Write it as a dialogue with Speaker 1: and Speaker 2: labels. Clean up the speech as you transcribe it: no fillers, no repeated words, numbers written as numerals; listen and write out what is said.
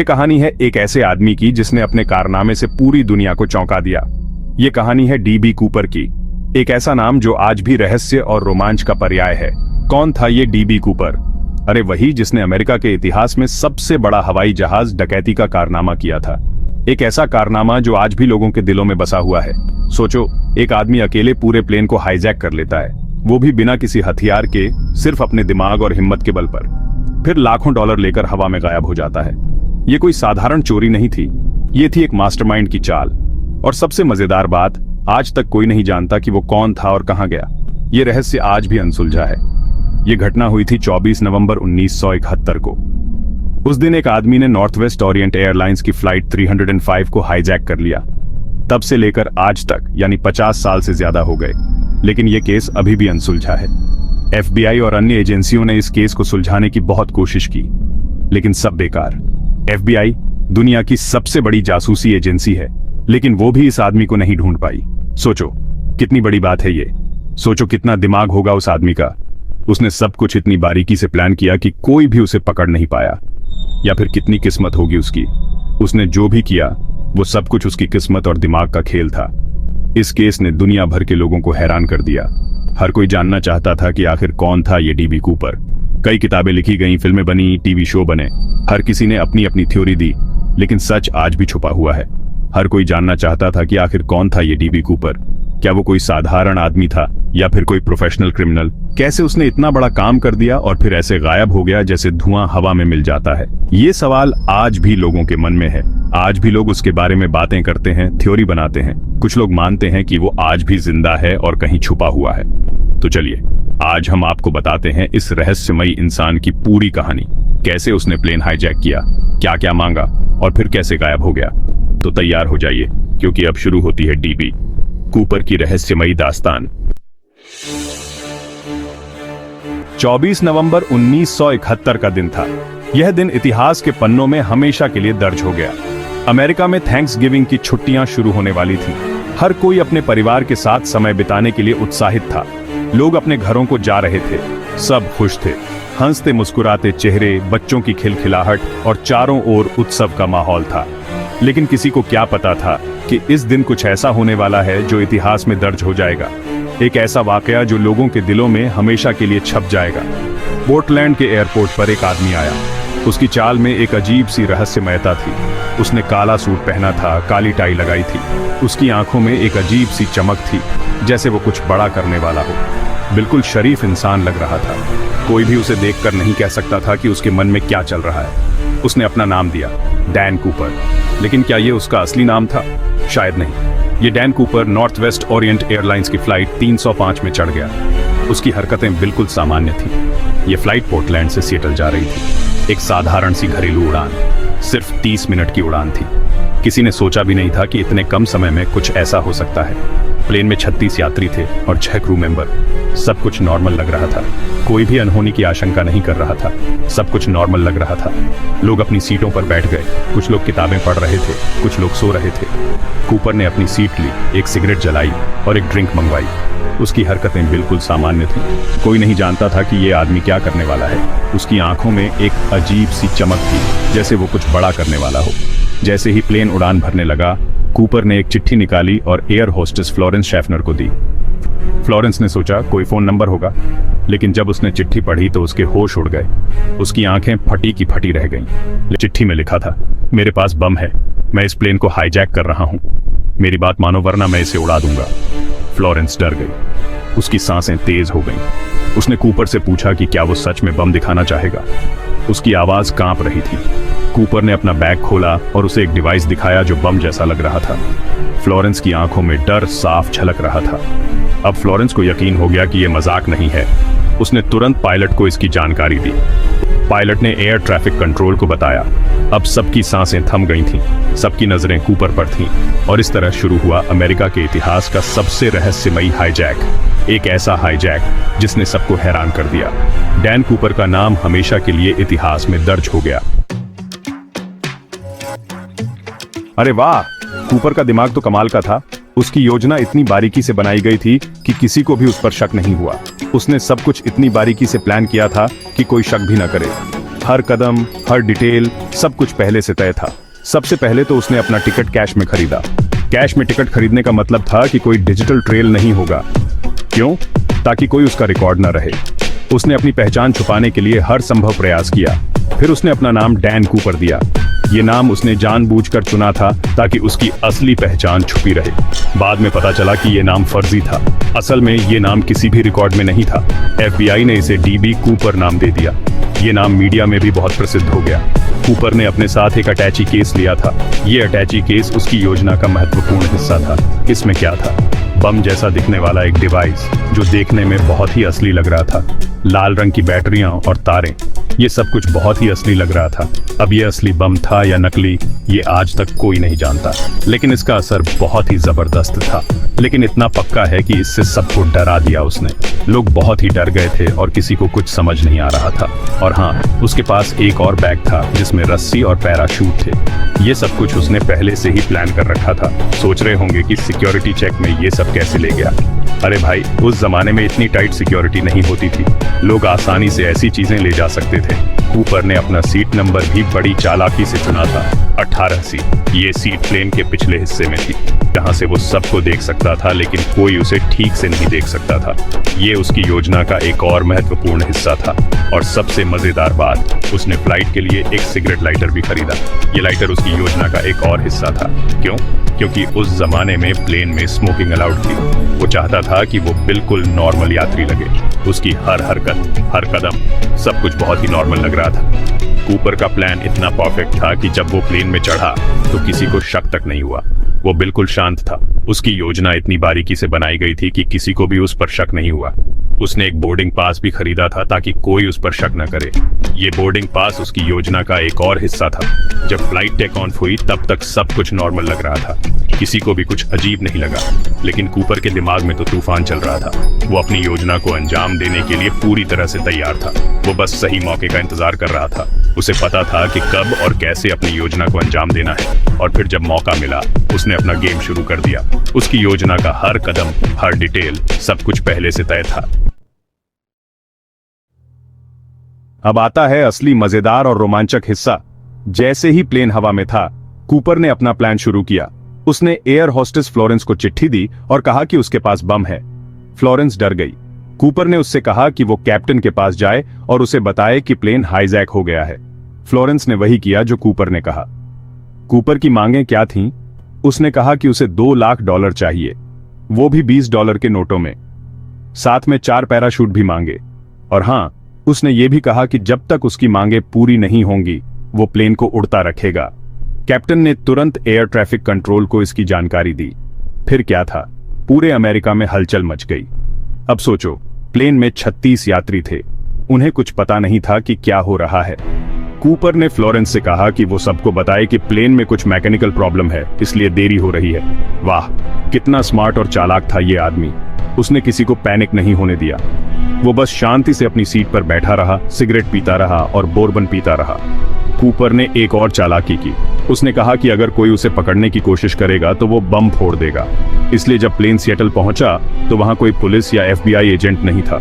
Speaker 1: ये कहानी है एक ऐसे आदमी की जिसने अपने कारनामे से पूरी दुनिया को चौंका दिया। ये कहानी है डीबी कूपर की, एक ऐसा नाम जो आज भी रहस्य और रोमांच का पर्याय है। कौन था ये डीबी कूपर? अरे वही जिसने अमेरिका के इतिहास में सबसे बड़ा हवाई जहाज डकैती का कारनामा किया था। एक ऐसा कारनामा जो आज भी लोगों के दिलों में बसा हुआ है। सोचो, एक आदमी अकेले पूरे प्लेन को हाईजैक कर लेता है, वो भी बिना किसी हथियार के, सिर्फ अपने दिमाग और हिम्मत के बल पर। फिर लाखों डॉलर लेकर हवा में गायब हो जाता है। ये कोई साधारण चोरी नहीं थी, ये थी एक मास्टरमाइंड की चाल। और सबसे मजेदार बात, आज तक कोई नहीं जानता कि वो कौन था और कहां गया। ये रहस्य आज भी अनसुलझा है। ये घटना हुई थी 24 नवंबर 1971 को। उस दिन एक आदमी ने नॉर्थवेस्ट ओरिएंट एयरलाइंस की फ्लाइट 305 को हाईजैक कर लिया। तब से लेकर आज तक यानी 50 साल से ज्यादा हो गए, लेकिन ये केस अभी भी अनसुलझा है। FBI और अन्य एजेंसियों ने इस केस को सुलझाने की बहुत कोशिश की, लेकिन सब बेकार। FBI दुनिया की सबसे बड़ी जासूसी एजेंसी है, लेकिन वो भी इस आदमी को नहीं ढूंढ पाई। सोचो कितनी बड़ी बात है ये। सोचो कितना दिमाग होगा उस आदमी का। उसने सब कुछ इतनी बारीकी से प्लान किया कि कोई भी उसे पकड़ नहीं पाया। या फिर कितनी किस्मत होगी उसकी। उसने जो भी किया वो सब कुछ उसकी किस्मत और दिमाग का खेल था। इस केस ने दुनिया भर के लोगों को हैरान कर दिया। हर कोई जानना चाहता था कि आखिर कौन था ये डीबी कूपर। कई किताबें लिखी गईं, फिल्में बनी, टीवी शो बने। हर किसी ने अपनी अपनी थ्योरी दी, लेकिन सच आज भी छुपा हुआ है। हर कोई जानना चाहता था कि आखिर कौन था ये डीबी कूपर। क्या वो कोई साधारण आदमी था या फिर कोई प्रोफेशनल क्रिमिनल? कैसे उसने इतना बड़ा काम कर दिया और फिर ऐसे गायब हो गया जैसे धुआं हवा में मिल जाता है? ये सवाल आज भी लोगों के मन में है। आज भी लोग उसके बारे में बातें करते हैं, थ्योरी बनाते हैं। कुछ लोग मानते हैं कि वो आज भी जिंदा है और कहीं छुपा हुआ है। तो चलिए आज हम आपको बताते हैं इस रहस्यमयी इंसान की पूरी कहानी। कैसे उसने प्लेन हाईजैक किया, क्या क्या मांगा और फिर कैसे गायब हो गया। तो तैयार हो जाइए, क्योंकि अब शुरू होती है डीबी कूपर की रहस्यमयी दास्तान। 24 नवंबर 1971 का दिन था। यह दिन इतिहास के पन्नों में हमेशा के लिए दर्ज हो गया। अमेरिका में थैंक्सगिविंग की छुट्टियां शुरू होने वाली थीं। हर कोई अपने परिवार के साथ समय बिताने के लिए उत्साहित था। लोग अपने घरों को जा रहे थे, सब खुश थे। हंसते मुस्कुराते चेहरे, बच्चों की खिलखिलाहट और चारों ओर उत्सव का माहौल था। लेकिन किसी को क्या पता था कि इस दिन कुछ ऐसा होने वाला है जो इतिहास में दर्ज हो जाएगा। एक ऐसा वाकया जो लोगों के दिलों में हमेशा के लिए छप जाएगा। पोर्टलैंड के एयरपोर्ट पर एक आदमी आया। उसकी चाल में एक अजीब सी रहस्यमयता थी। उसने काला सूट पहना था, काली टाई लगाई थी। उसकी आंखों में एक अजीब सी चमक थी, जैसे वो कुछ बड़ा करने वाला हो। बिल्कुल शरीफ इंसान लग रहा था। कोई भी उसे देखकर नहीं कह सकता था कि उसके मन में क्या चल रहा है। उसने अपना नाम दिया, डैन कूपर। लेकिन क्या ये उसका असली नाम था? शायद नहीं। ये Dan Cooper Northwest Orient airlines की फ्लाइट 305 में चढ़ गया। उसकी हरकतें बिल्कुल सामान्य थीं। ये फ्लाइट पोर्टलैंड से सिएटल जा रही थी। एक साधारण सी घरेलू उड़ान, सिर्फ 30 मिनट की उड़ान थी। किसी ने सोचा भी नहीं था कि इतने कम समय में कुछ ऐसा हो सकता है। प्लेन में 36 यात्री थे और 6 क्रू मेंबर। सब कुछ नॉर्मल लग रहा था। कोई भी अनहोनी की आशंका नहीं कर रहा था। सब कुछ नॉर्मल लग रहा था। लोग अपनी सीटों पर बैठ गए। कुछ लोग किताबें पढ़ रहे थे, कुछ लोग सो रहे थे। कूपर ने अपनी सीट ली, एक सिगरेट जलाई और एक ड्रिंक मंगवाई। उसकी हरकतें बिल्कुल सामान्य थीं। कोई नहीं जानता था कि ये आदमी क्या करने वाला है। उसकी आंखों में एक अजीब सी चमक थी, जैसे वो कुछ बड़ा करने वाला हो। जैसे ही प्लेन उड़ान भरने लगा, कूपर ने एक चिट्ठी निकाली और एयर होस्टेस फ्लोरेंस शेफनर को दी। फ्लोरेंस ने सोचा कोई फोन नंबर होगा, लेकिन जब उसने चिट्ठी पढ़ी तो उसके होश उड़ गए। उसकी आंखें फटी की फटी रह गईं। चिट्ठी में लिखा था, मेरे पास बम है, मैं इस प्लेन को हाईजैक कर रहा हूं, मेरी बात मानो वरना मैं इसे उड़ा दूंगा। फ्लोरेंस डर गई। उसकी सांसें तेज हो गईं। उसने कूपर से पूछा कि क्या वो सच में बम दिखाना चाहेगा। उसकी आवाज कांप रही थी। कूपर ने अपना बैग खोला और उसे एक डिवाइस दिखाया जो बम जैसा लग रहा था। फ्लोरेंस की आंखों में डर साफ झलक रहा था। अब फ्लोरेंस को यकीन हो गया कि यह मजाक नहीं है। उसने तुरंत पायलट को इसकी जानकारी दी। पायलट ने एयर ट्रैफिक कंट्रोल को बताया। अब सबकी सांसें थम गई थीं, सबकी नजरें कूपर पर थीं और इस तरह शुरू हुआ अमेरिका के इतिहास का सबसे रहस्यमयी हाईजैक। एक ऐसा हाईजैक जिसने सबको हैरान कर दिया। डैन कूपर का नाम हमेशा के लिए इतिहास में दर्ज हो गया। अरे वाह, कूपर का दिमाग तो कमाल का था। उसकी योजना इतनी बारीकी से बनाई गई थी कि किसी को भी उस पर शक नहीं हुआ। उसने सब कुछ इतनी बारीकी से प्लान किया था कि कोई शक भी न करे। हर कदम, हर डिटेल, सब कुछ पहले से तय था। सबसे पहले तो उसने अपना टिकट कैश में खरीदा। कैश में टिकट खरीदने का मतलब था कि कोई डिजिटल ट्रेल नहीं होगा। क्यों? ताकि कोई उसका रिकॉर्ड न रहे। उसने अपनी पहचान छुपाने के लिए हर संभव प्रयास किया। फिर उसने अपना नाम डैन कूपर दिया। ये नाम उसने जानबूझकर चुना था ताकि उसकी असली पहचान छुपी रहे। बाद में पता चला कि ये नाम फर्जी था। असल में ये नाम किसी भी रिकॉर्ड में नहीं था। FBI ने इसे DB कूपर नाम दे दिया। ये नाम मीडिया में भी बहुत प्रसिद्ध हो गया। कूपर ने अपने साथ एक अटैची केस लिया था। ये अटैची केस उसकी योजना का महत्वपूर्ण हिस्सा था। इसमें क्या था? बम जैसा दिखने वाला एक डिवाइस जो देखने में बहुत ही असली लग रहा था। लाल रंग की बैटरियां और तारें, ये सब कुछ बहुत ही असली लग रहा था। अब ये असली बम था या नकली, ये आज तक कोई नहीं जानता, लेकिन इसका असर बहुत ही जबरदस्त था। लेकिन इतना पक्का है कि इससे सबको डरा दिया उसने। लोग बहुत ही डर गए थे और किसी को कुछ समझ नहीं आ रहा था। और हाँ, उसके पास एक और बैग था जिसमें रस्सी और पैराशूट थे। ये सब कुछ उसने पहले से ही प्लान कर रखा था। सोच रहे होंगे कि सिक्योरिटी चेक में ये सब कैसे ले गया। अरे भाई, उस जमाने में इतनी टाइट सिक्योरिटी नहीं होती थी। लोग आसानी से ऐसी चीजें ले जा सकते थे। कूपर ने अपना सीट नंबर भी बड़ी चालाकी से चुना था, 18 सीट। ये सीट प्लेन के पिछले हिस्से में थी, जहां से वो सबको देख सकता था, लेकिन कोई उसे ठीक से नहीं देख सकता था। ये उसकी योजना का एक और महत्वपूर्ण हिस्सा था। और सबसे मजेदार बात, उसने फ्लाइट के लिए एक सिगरेट लाइटर भी खरीदा। ये लाइटर उसकी योजना का एक और हिस्सा था। क्यों? क्योंकि उस जमाने में प्लेन में स्मोकिंग अलाउड थी। वो चाहता था कि वो बिल्कुल नॉर्मल यात्री लगे। उसकी हर हरकत, हर कदम, सब कुछ बहुत ही नॉर्मल लग रहा था। कूपर का प्लान इतना परफेक्ट था कि जब वो प्लेन में चढ़ा तो किसी को शक तक नहीं हुआ। वो बिल्कुल शांत था। उसकी योजना इतनी बारीकी से बनाई गई थी कि किसी को भी उस पर शक नहीं हुआ। उसने एक बोर्डिंग पास भी खरीदा था ताकि कोई उस पर शक न करे। ये बोर्डिंग पास उसकी योजना का एक और हिस्सा था। जब फ्लाइट टेक ऑफ हुई तब तक सब कुछ नॉर्मल लग रहा था। किसी को भी कुछ अजीब नहीं लगा। लेकिन कूपर के दिमाग में तो तूफान चल रहा था। वो अपनी योजना को अंजाम देने के लिए पूरी तरह से तैयार था। वो बस सही मौके का इंतजार कर रहा था। उसे पता था कि कब और कैसे अपनी योजना को अंजाम देना है। और फिर जब मौका मिला, उसने अपना गेम शुरू कर दिया। उसकी योजना का हर कदम, हर डिटेल, सब कुछ पहले से तय था। अब आता है असली मजेदार और रोमांचक हिस्सा। जैसे ही प्लेन हवा में था, कूपर ने अपना प्लान शुरू किया। उसने एयर होस्टेस फ्लोरेंस को चिट्ठी दी और कहा कि उसके पास बम है। फ्लोरेंस डर गई। कूपर ने उससे कहा कि वो कैप्टन के पास जाए और उसे बताए कि प्लेन हाईजैक हो गया है। फ्लोरेंस ने वही किया जो कूपर ने कहा। कूपर की मांगें क्या थीं? उसने कहा कि उसे $2 लाख चाहिए, वो भी $20 के नोटों में। साथ में 4 पैराशूट भी मांगे। और हां, उसने ये भी कहा कि जब तक उसकी मांगें पूरी नहीं होंगी, वो प्लेन को उड़ता रखेगा। कैप्टन ने तुरंत एयर ट्रैफिक कंट्रोल को इसकी जानकारी दी। फिर क्या था? पूरे अमेरिका में हलचल मच गई। अब सोचो, प्लेन में 36 यात्री थे। उन्हें कुछ पता नहीं था कि क्या हो रहा है। कूपर ने फ्लोरेंस से कहा कि वो सबको बताए कि प्लेन में कुछ मैकेनिकल प्रॉब्लम है, इसलिए देरी हो रही है। वाह, कितना स्मार्ट और चालाक था ये आदमी। उसने किसी को पैनिक नहीं होने दिया। वो बस शांति से अपनी सीट पर बैठा रहा, सिगरेट पीता रहा और बोरबन पीता रहा। कूपर ने एक और चालाकी की। उसने कहा कि अगर कोई उसे पकड़ने की कोशिश करेगा तो वो बम फोड़ देगा। इसलिए जब प्लेन सिएटल पहुंचा तो वहां कोई पुलिस या FBI एजेंट नहीं था।